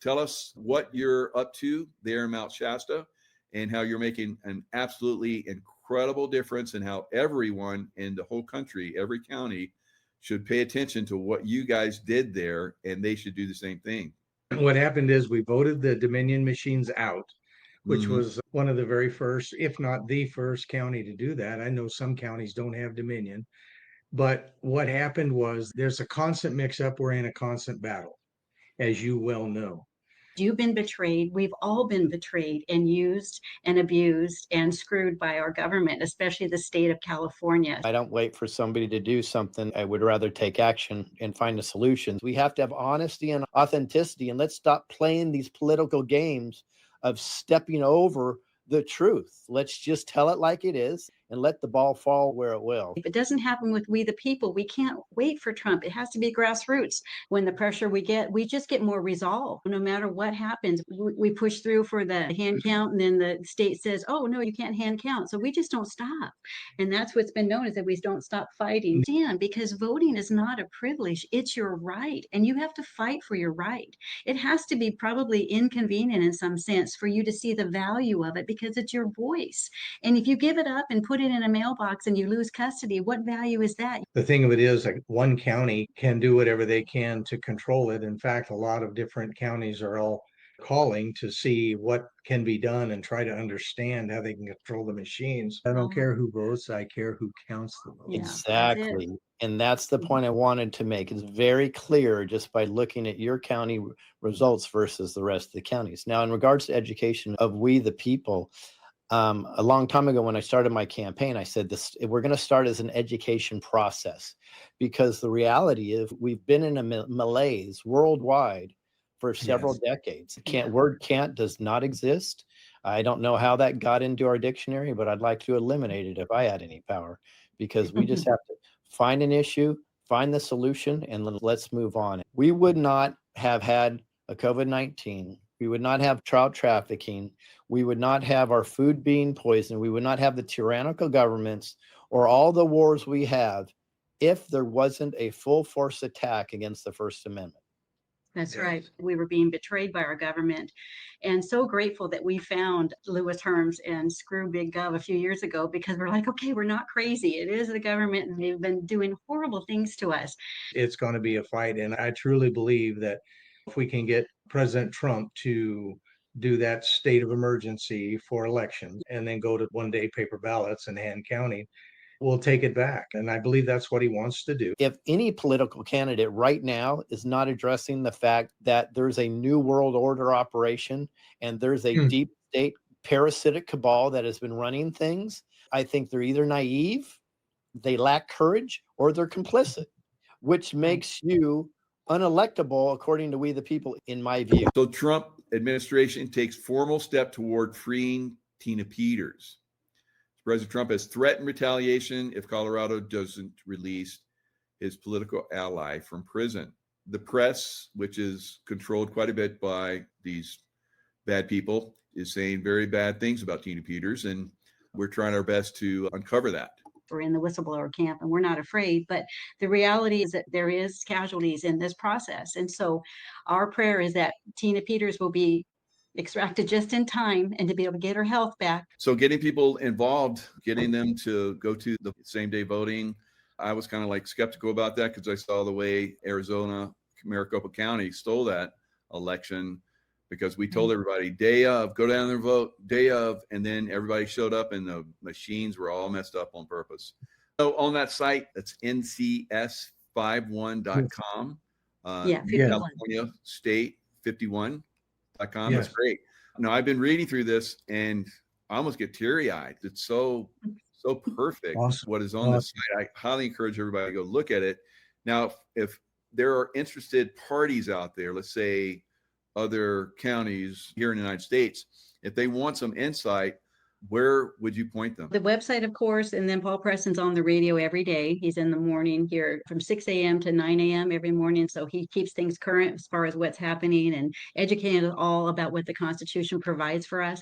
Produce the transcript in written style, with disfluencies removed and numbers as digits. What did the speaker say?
Tell us what you're up to there in Mount Shasta and how you're making an absolutely incredible difference, and how everyone in the whole country, every county, should pay attention to what you guys did there, and they should do the same thing. What happened is we voted the Dominion machines out, which Mhm. was one of the very first, if not the first county to do that. I know some counties don't have Dominion, but what happened was there's a constant mix up. We're in a constant battle, as you well know. You've been betrayed. We've all been betrayed and used and abused and screwed by our government, especially the state of California. I don't wait for somebody to do something. I would rather take action and find a solution. We have to have honesty and authenticity, and let's stop playing these political games of stepping over the truth. Let's just tell it like it is and let the ball fall where it will. If it doesn't happen with we the people, we can't wait for Trump. It has to be grassroots. When the pressure we get, we just get more resolve. No matter what happens, we push through for the hand count, and then the state says, oh, no, you can't hand count. So we just don't stop. And that's what's been known, is that we don't stop fighting. Because voting is not a privilege. It's your right. And you have to fight for your right. It has to be probably inconvenient in some sense for you to see the value of it, because it's your voice. And if you give it up and put it in a mailbox and you lose custody, what value is that? The thing of it is, like, one county can do whatever they can to control it. In fact, a lot of different counties are all calling to see what can be done and try to understand how they can control the machines. I don't care who votes, I care who counts the votes. Yeah, Exactly. And that's the point I wanted to make. It's very clear just by looking at your county results versus the rest of the counties. Now, in regards to education of we the people, a long time ago when I started my campaign, I said this: we're going to start as an education process, because the reality is we've been in a malaise worldwide for several decades. Word can't does not exist. I don't know how that got into our dictionary, but I'd like to eliminate it if I had any power, because we just have to find an issue, find the solution, and let's move on. We would not have had a COVID-19. We would not have child trafficking. We would not have our food being poisoned. We would not have the tyrannical governments or all the wars we have if there wasn't a full force attack against the First Amendment. That's right. We were being betrayed by our government, and so grateful that we found Lewis Herms and Screw Big Gov a few years ago, because we're like, okay, we're not crazy. It is the government, and they've been doing horrible things to us. It's going to be a fight. And I truly believe that if we can get President Trump to do that state of emergency for elections and then go to 1-day paper ballots and hand counting, we'll take it back. And I believe that's what he wants to do. If any political candidate right now is not addressing the fact that there's a new world order operation and there's a deep state parasitic cabal that has been running things, I think they're either naive, they lack courage, or they're complicit, which makes you unelectable according to we the people, in my view. So Trump administration takes formal step toward freeing Tina Peters. President Trump has threatened retaliation if Colorado doesn't release his political ally from prison. The press, which is controlled quite a bit by these bad people, is saying very bad things about Tina Peters, and we're trying our best to uncover that. We're in the whistleblower camp, and we're not afraid, but the reality is that there is casualties in this process. And so our prayer is that Tina Peters will be extracted just in time and to be able to get her health back. So getting people involved, getting them to go to the same day voting, I was kind of like skeptical about that, because I saw the way Arizona, Maricopa County stole that election, because we told everybody day of, go down there and vote, day of, and then everybody showed up and the machines were all messed up on purpose. So on that site, that's ncs51.com, California State 51.com. That's great. Now, I've been reading through this and I almost get teary-eyed. It's so perfect. Awesome. What is on this site. I highly encourage everybody to go look at it. Now, if there are interested parties out there, let's say other counties here in the United States, if they want some insight, where would you point them? The website, of course, and then Paul Preston's on the radio every day. He's in the morning here from 6 a.m. to 9 a.m. every morning. So he keeps things current as far as what's happening and educating us all about what the Constitution provides for us.